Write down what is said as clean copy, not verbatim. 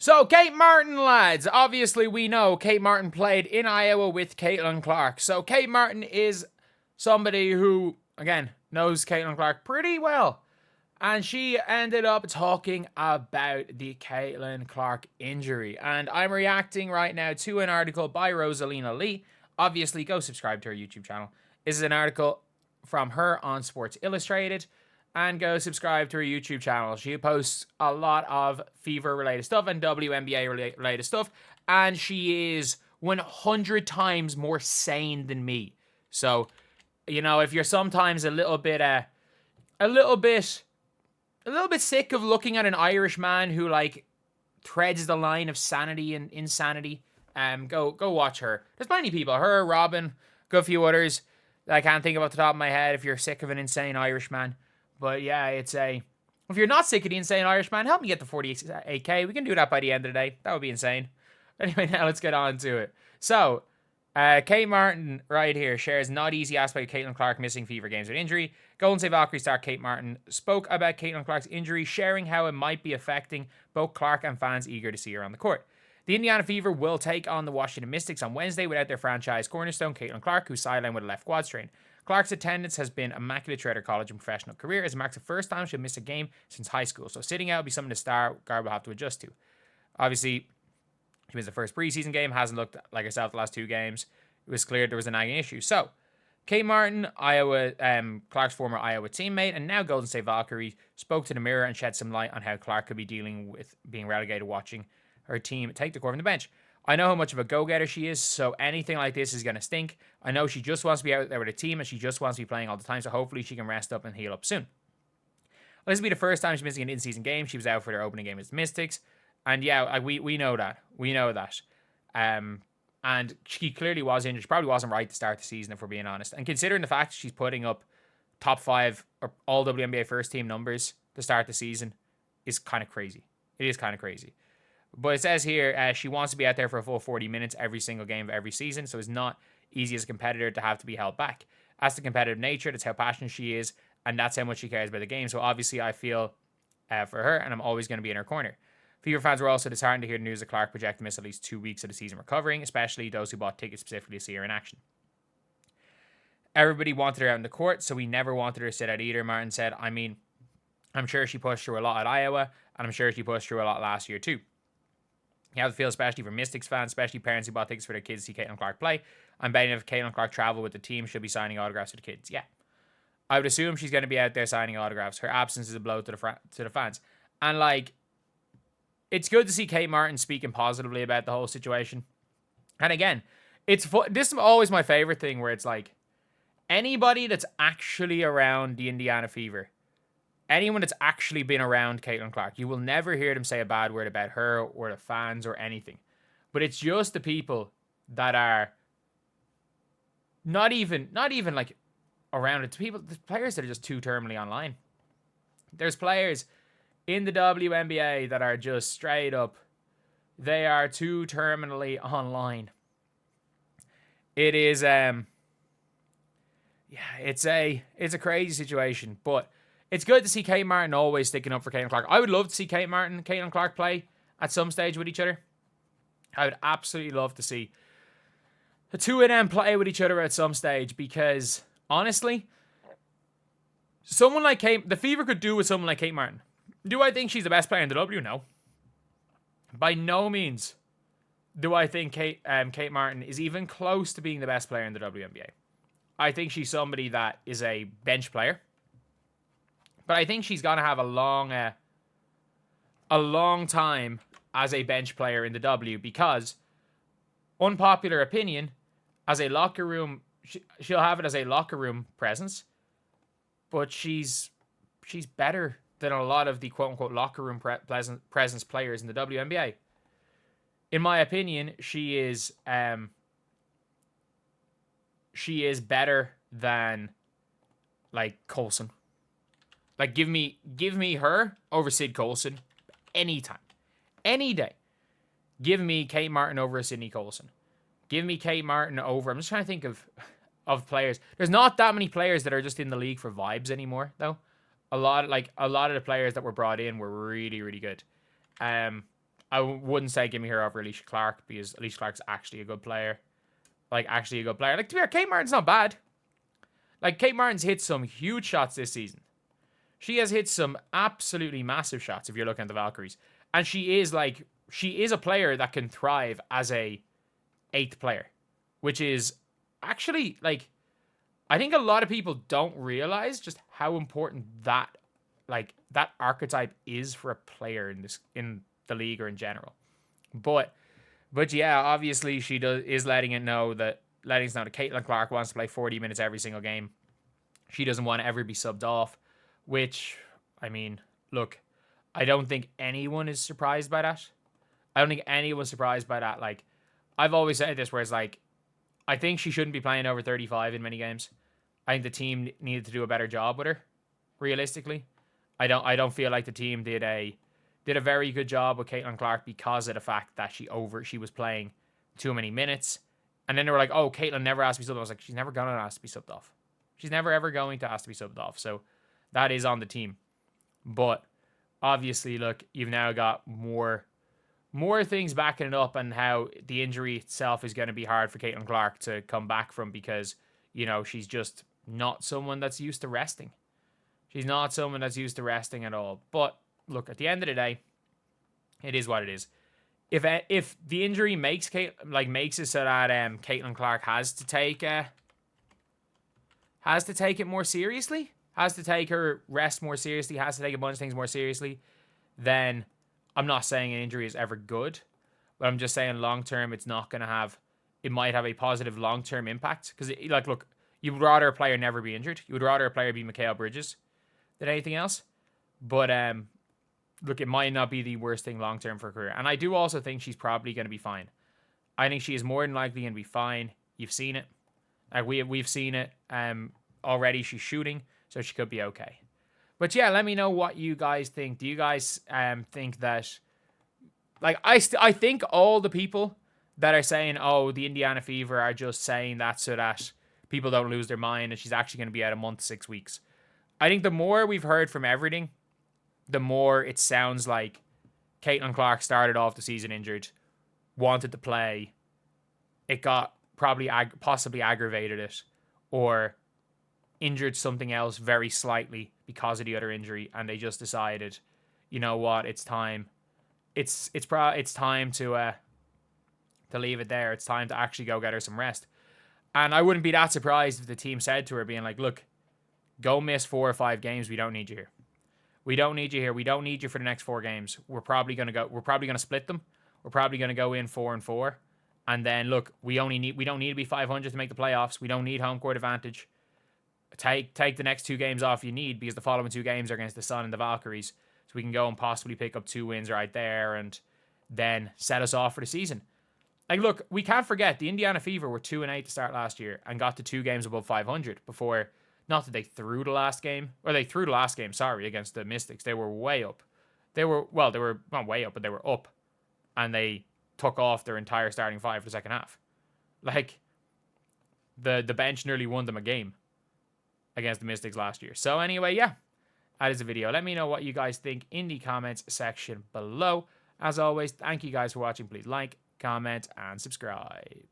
So, Kate Martin, lads. Obviously, we know Kate Martin played in Iowa with Caitlin Clark. So, Kate Martin is somebody who, again, knows Caitlin Clark pretty well. And she ended up talking about the Caitlin Clark injury. And I'm reacting right now to an article by Rosalina Lee. Obviously, go subscribe to her YouTube channel. This is an article from her on Sports Illustrated. And go subscribe to her YouTube channel. She posts a lot of Fever-related stuff and WNBA-related stuff. And she is 100 times more sane than me. So, you know, if you're sometimes a little bit sick of looking at an Irish man who, like, treads the line of sanity and insanity, go watch her. There's plenty of people. Her, Robin, a few others that I can't think of off the top of my head if you're sick of an insane Irish man. But yeah, if you're not sick of the insane Irish man, help me get to 48K. We can do that by the end of the day. That would be insane. Anyway, now let's get on to it. So, Kate Martin right here shares not easy aspect of Caitlin Clark missing Fever games with injury. Golden State Valkyrie star Kate Martin spoke about Caitlin Clark's injury, sharing how it might be affecting both Clark and fans eager to see her on the court. The Indiana Fever will take on the Washington Mystics on Wednesday without their franchise cornerstone, Caitlin Clark, who's sidelined with a left quad strain. Clark's attendance has been immaculate throughout her college and professional career, as it marks the first time she'll miss a game since high school. So sitting out will be something the star guard will have to adjust to. Obviously, she missed the first preseason game, hasn't looked like herself the last two games. It was clear there was a nagging issue. So, Kate Martin, Clark's former Iowa teammate, and now Golden State Valkyrie, spoke to the Mirror and shed some light on how Clark could be dealing with being relegated, watching her team take the court from the bench. I know how much of a go-getter she is, so anything like this is going to stink. I know she just wants to be out there with a team, and she just wants to be playing all the time, so hopefully she can rest up and heal up soon. Well, this will be the first time she's missing an in-season game. She was out for their opening game against the Mystics, and yeah, we know that. We know that. And she clearly was injured. She probably wasn't right to start the season, if we're being honest. And considering the fact she's putting up top 5 or all WNBA first team numbers to start the season is kind of crazy. It is kind of crazy. But it says here she wants to be out there for a full 40 minutes every single game of every season, so it's not easy as a competitor to have to be held back. That's the competitive nature, that's how passionate she is, and that's how much she cares about the game. So obviously I feel for her, and I'm always going to be in her corner. Fever fans were also disheartened to hear the news that Clark projected to miss at least 2 weeks of the season recovering, especially those who bought tickets specifically to see her in action. Everybody wanted her out in the court, so we never wanted her to sit out either, Martin said. I mean, I'm sure she pushed through a lot at Iowa, and I'm sure she pushed through a lot last year too. You have to feel, especially for Mystics fans, especially parents who bought tickets for their kids to see Caitlin Clark play. I'm betting if Caitlin Clark traveled with the team, she'll be signing autographs for the kids. Yeah. I would assume she's going to be out there signing autographs. Her absence is a blow to the fans. And, like, it's good to see Kate Martin speaking positively about the whole situation. And again, this is always my favorite thing where it's like, anybody that's actually around the Indiana Fever, anyone that's actually been around Caitlin Clark, you will never hear them say a bad word about her or the fans or anything. But it's just the people that are not even like around it. The players that are just too terminally online. There's players in the WNBA that are just straight up, they are too terminally online. It is it's a crazy situation, but it's good to see Kate Martin always sticking up for Caitlin Clark. I would love to see Kate Martin and Caitlin Clark play at some stage with each other. I would absolutely love to see the two of them play with each other at some stage, because honestly, someone like the Fever could do with someone like Kate Martin. Do I think she's the best player in the W? No. By no means do I think Kate Martin is even close to being the best player in the WNBA. I think she's somebody that is a bench player. But I think she's going to have a long time as a bench player in the W, because, unpopular opinion, as a locker room, she'll have it as a locker room presence, but she's better than a lot of the quote-unquote locker room presence players in the WNBA. In my opinion, she is better than, like, Coulson. Like, give me her over Sid Coulson anytime. Any day. Give me Kate Martin over Sydney Coulson. Give me Kate Martin over... I'm just trying to think of players. There's not that many players that are just in the league for vibes anymore, though. A lot of the players that were brought in were really, really good. I wouldn't say give me her over Alicia Clark, because Alicia Clark's actually a good player. Like, actually a good player. Like, to be fair, Kate Martin's not bad. Like, Kate Martin's hit some huge shots this season. She has hit some absolutely massive shots if you're looking at the Valkyries. And she is a player that can thrive as a 8th player. Which is actually, like, I think a lot of people don't realize just how important that archetype is for a player in the league or in general. But yeah, obviously she is letting us know that Caitlin Clark wants to play 40 minutes every single game. She doesn't want to ever be subbed off, which, I mean, look, I don't think anyone is surprised by that. I don't think anyone's surprised by that. Like, I've always said this, where it's like, I think she shouldn't be playing over 35 in many games. I think the team needed to do a better job with her, realistically. I don't feel like the team did a very good job with Caitlin Clark because of the fact that she was playing too many minutes. And then they were like, oh, Caitlin never asked to be subbed off. I was like, she's never going to ask to be subbed off. She's never ever going to ask to be subbed off. So that is on the team. But obviously, look, you've now got more things backing it up, and how the injury itself is going to be hard for Caitlin Clark to come back from, because, you know, she's just not someone that's used to resting. She's not someone that's used to resting at all. But look, at the end of the day, it is what it is. If the injury makes it so that Caitlin Clark has to take it more seriously, has to take her rest more seriously, has to take a bunch of things more seriously, then I'm not saying an injury is ever good, but I'm just saying long term it might have a positive long term impact. Because, like, look, you would rather a player never be injured. You would rather a player be Mikal Bridges than anything else. But look, it might not be the worst thing long term for her career. And I do also think she's probably going to be fine. I think she is more than likely going to be fine. You've seen it. We've seen it already. She's shooting, so she could be okay. But yeah, let me know what you guys think. Do you guys think that, like, I think all the people that are saying, oh, the Indiana Fever are just saying that so that people don't lose their mind and she's actually going to be out a month, 6 weeks. I think the more we've heard from everything, the more it sounds like Caitlin Clark started off the season injured, wanted to play. It got possibly aggravated it, or injured something else very slightly because of the other injury, and they just decided, you know what, it's time. It's time to leave it there. It's time to actually go get her some rest. And I wouldn't be that surprised if the team said to her, being like, look, go miss 4 or 5 games. We don't need you here. We don't need you here. We don't need you for the next 4 games. We're probably going to split them. We're probably going to go in 4-4. And then, look, we don't need to be 500 to make the playoffs. We don't need home court advantage. Take the next 2 games off you need, because the following 2 games are against the Sun and the Valkyries. So we can go and possibly pick up 2 wins right there and then set us off for the season. Like, look, we can't forget the Indiana Fever were 2-8 to start last year and got to 2 games above 500 before. Not that they threw the last game, against the Mystics. They were way up. They were not way up, but they were up. And they took off their entire starting 5 for the second half. Like, the bench nearly won them a game against the Mystics last year. So anyway, yeah, that is the video. Let me know what you guys think in the comments section below. As always, thank you guys for watching. Please like, comment, and subscribe.